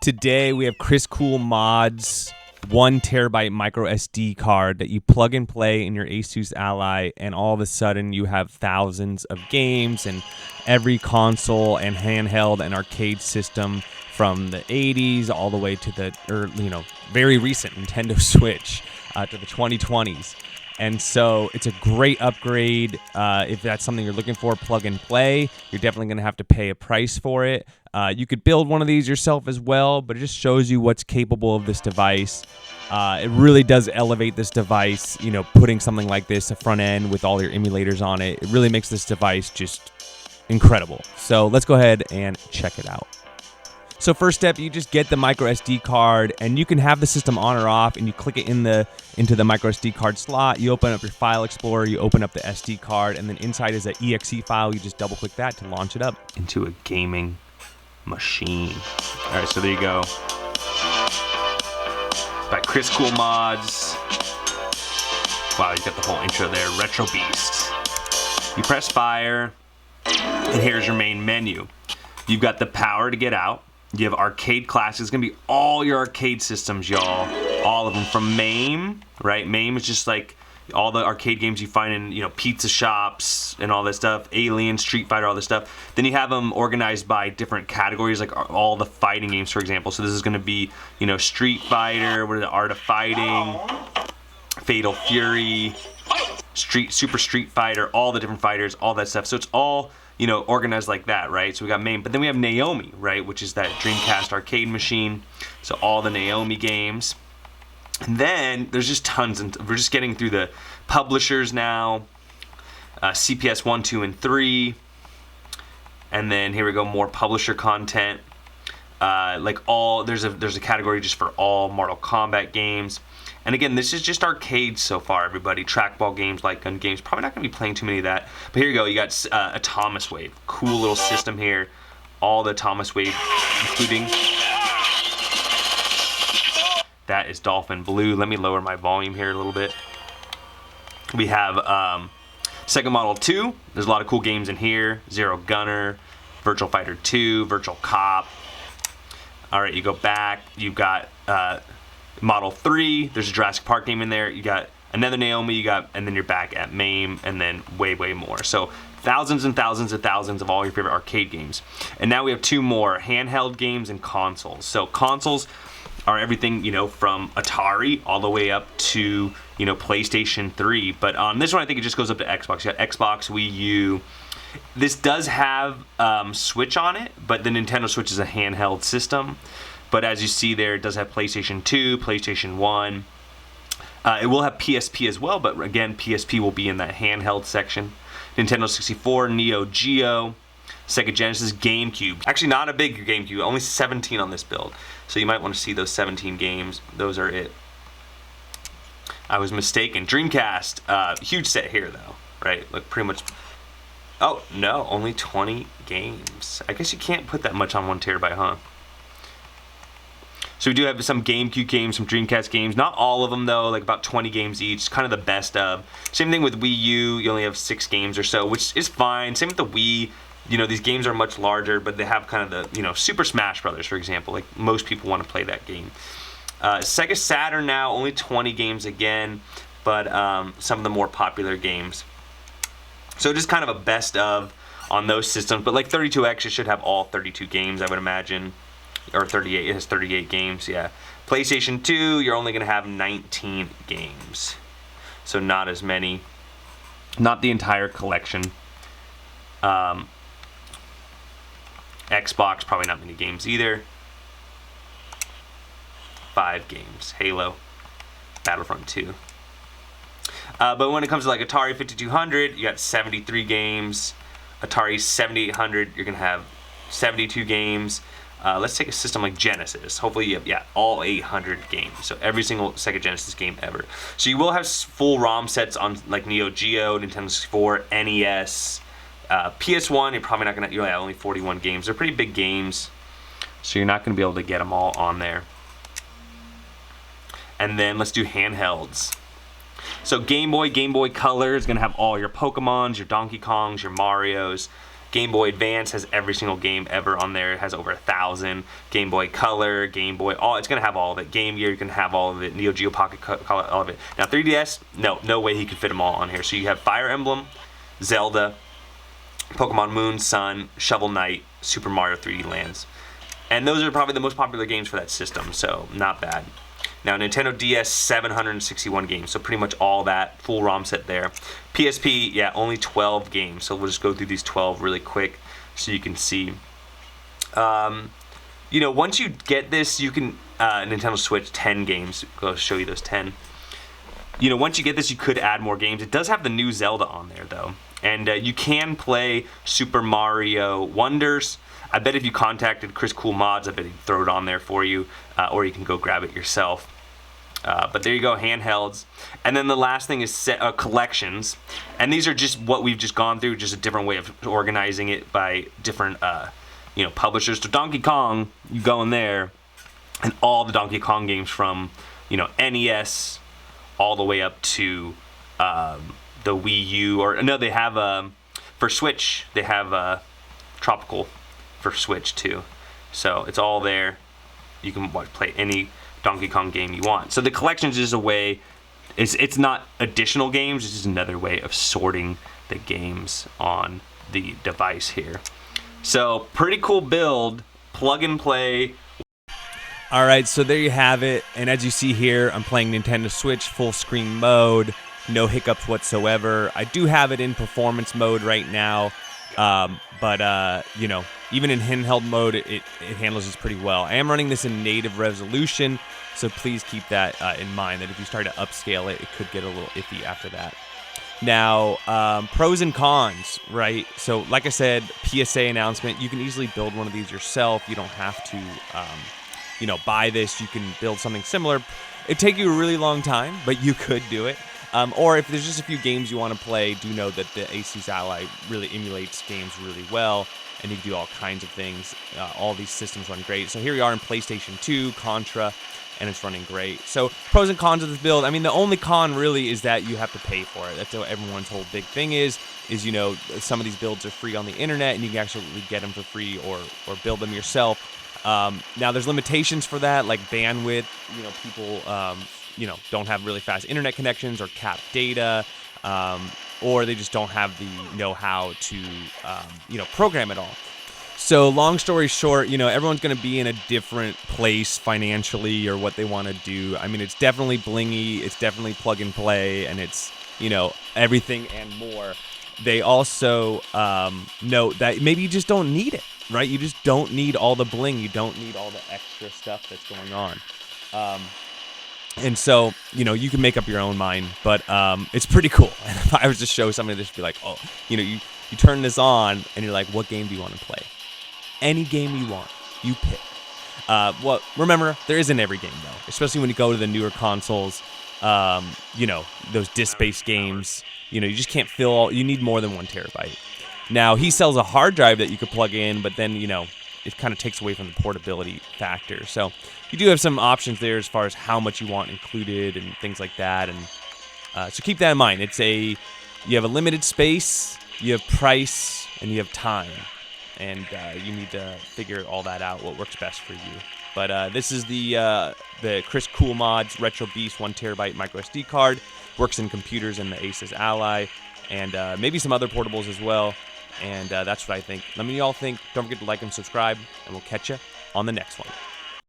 Today we have Chris Cool Mods 1 terabyte micro SD card that you plug and play in your ASUS Ally, and all of a sudden you have thousands of games and every console and handheld and arcade system from the 80s all the way to the very recent Nintendo Switch to the 2020s. And so it's a great upgrade. If that's something you're looking for, plug and play. You're definitely going to have to pay a price for it. You could build one of these yourself as well, but it just shows you what's capable of this device. It really does elevate this device, putting something like this, a front end with all your emulators on it. It really makes this device just incredible. So let's go ahead and check it out. So first step, you just get the micro SD card, and you can have the system on or off, and you click it into the micro SD card slot. You open up your file explorer, you open up the SD card, and then inside is an exe file. You just double click that to launch it up into a gaming machine. All right, so there you go. By Chris Cool Mods. Wow, you got the whole intro there. Retro Beast. You press fire, and here's your main menu. You've got the power to get out. You have arcade classics. It's gonna be all your arcade systems, y'all. All of them from MAME, right? MAME is just like all the arcade games you find in, pizza shops and all that stuff. Alien, Street Fighter, all this stuff. Then you have them organized by different categories, like all the fighting games, for example. So this is gonna be, Street Fighter, what are the Art of Fighting, Fatal Fury, Super Street Fighter, all the different fighters, all that stuff. So it's all organized like that, right? So we got MAME, but then we have Naomi, right? Which is that Dreamcast arcade machine. So all the Naomi games. And then there's just tons, and we're just getting through the publishers now. CPS 1, 2, and 3. And then here we go, more publisher content. There's a category just for all Mortal Kombat games. And again, this is just arcades so far, everybody. Trackball games, light gun games. Probably not going to be playing too many of that. But here you go. You got a Thomas Wave. Cool little system here. All the Thomas Wave, including... That is Dolphin Blue. Let me lower my volume here a little bit. We have Sega Model 2. There's a lot of cool games in here. Zero Gunner, Virtual Fighter 2, Virtual Cop. All right, you go back. You've got... Model 3, there's a Jurassic Park game in there. You got another Naomi, and then you're back at MAME, and then way more. So thousands and thousands and thousands of all your favorite arcade games. And now we have two more, handheld games and consoles. So consoles are everything, from Atari all the way up to, PlayStation 3. But on this one, I think it just goes up to Xbox. You got Xbox, Wii U. This does have Switch on it, but the Nintendo Switch is a handheld system. But as you see there, it does have PlayStation 2, PlayStation 1. It will have PSP as well, but again, PSP will be in that handheld section. Nintendo 64, Neo Geo, Sega Genesis, GameCube. Actually, not a big GameCube, only 17 on this build. So you might want to see those 17 games. Those are it. I was mistaken. Dreamcast, huge set here though, right? Look, pretty much. Oh, no, only 20 games. I guess you can't put that much on 1 terabyte, huh? So we do have some GameCube games, some Dreamcast games. Not all of them, though, like about 20 games each. Kind of the best of. Same thing with Wii U. You only have 6 games or so, which is fine. Same with the Wii. These games are much larger, but they have kind of the, Super Smash Brothers, for example. Like, most people want to play that game. Sega Saturn now, only 20 games again, but some of the more popular games. So just kind of a best of on those systems. But like 32X, it should have all 32 games, I would imagine. Or 38, it has 38 games, yeah. PlayStation 2, you're only going to have 19 games. So not as many. Not the entire collection. Xbox, probably not many games either. 5 games. Halo. Battlefront 2. But when it comes to like Atari 5200, you got 73 games. Atari 7800, you're going to have 72 games. Let's take a system like Genesis. Hopefully you have, all 800 games. So every single Sega Genesis game ever. So you will have full ROM sets on like Neo Geo, Nintendo 64, NES, PS1. You're probably not going to, you have only 41 games. They're pretty big games. So you're not going to be able to get them all on there. And then let's do handhelds. So Game Boy Color is going to have all your Pokemons, your Donkey Kongs, your Marios. Game Boy Advance has every single game ever on there. It has over 1,000. Game Boy Color, Game Boy, it's gonna have all of it. Game Gear, you can have all of it. Neo Geo Pocket Color, all of it. Now 3DS, no way he could fit them all on here. So you have Fire Emblem, Zelda, Pokemon Moon, Sun, Shovel Knight, Super Mario 3D Lands. And those are probably the most popular games for that system, so not bad. Now, Nintendo DS, 761 games, so pretty much all that, full ROM set there. PSP, yeah, only 12 games, so we'll just go through these 12 really quick so you can see. You know, once you get this, you can, Nintendo Switch, 10 games. I'll show you those 10. You know, once you get this, you could add more games. It does have the new Zelda on there, though. And you can play Super Mario Wonders. I bet if you contacted Chris Cool Mods, I bet he'd throw it on there for you, or you can go grab it yourself. But there you go, handhelds. And then the last thing is collections. And these are just what we've just gone through, just a different way of organizing it by different you know, publishers. So Donkey Kong, you go in there, and all the Donkey Kong games from, you know, NES all the way up to the Wii U, or no, they have for Switch, they have Tropical for Switch too. So it's all there. You can play any Donkey Kong game you want. So the collections is a way, it's not additional games, it's just another way of sorting the games on the device here. So pretty cool build, plug and play. All right, so there you have it. And as you see here, I'm playing Nintendo Switch full screen mode, no hiccups whatsoever. I do have it in performance mode right now, but you know, even in handheld mode, it handles this pretty well. I am running this in native resolution, so please keep that in mind, that if you start to upscale it, it could get a little iffy after that. Now, pros and cons, right? So like I said, PSA announcement, you can easily build one of these yourself. You don't have to, you know, buy this. You can build something similar. It'd take you a really long time, but you could do it. Or if there's just a few games you want to play, do know that the ASUS Ally really emulates games really well, and you can do all kinds of things. All these systems run great. So here we are in PlayStation 2, Contra, and it's running great. So pros and cons of this build. I mean, the only con really is that you have to pay for it. That's what everyone's whole big thing is, you know, some of these builds are free on the internet, and you can actually get them for free or build them yourself. Now, there's limitations for that, like bandwidth. You know, people you know, don't have really fast internet connections or capped data, or they just don't have the know-how to, you know, program it all. So long story short, you know, everyone's going to be in a different place financially or what they want to do. I mean, it's definitely blingy, it's definitely plug and play, and it's, you know, everything and more. They also note that maybe you just don't need it, right? You just don't need all the bling. You don't need all the extra stuff that's going on. And so, you know, you can make up your own mind, but it's pretty cool. And if I was to show somebody this, be like, oh, you know, you turn this on and you're like, what game do you want to play? Any game you want, you pick. Well, remember, there isn't every game, though, especially when you go to the newer consoles. You know, those disk-based games, you know, you just can't fill all, you need more than 1 terabyte. Now, he sells a hard drive that you could plug in, but then, you know, it kind of takes away from the portability factor. So you do have some options there as far as how much you want included and things like that. And so keep that in mind. You have a limited space, you have price, and you have time. And you need to figure all that out, what works best for you. But this is the Chris Cool Mods Retro Beast 1 terabyte micro SD card. Works in computers and the ASUS Ally, and maybe some other portables as well. And that's what I think. Let me know what y'all think. Don't forget to like and subscribe, and we'll catch you on the next one.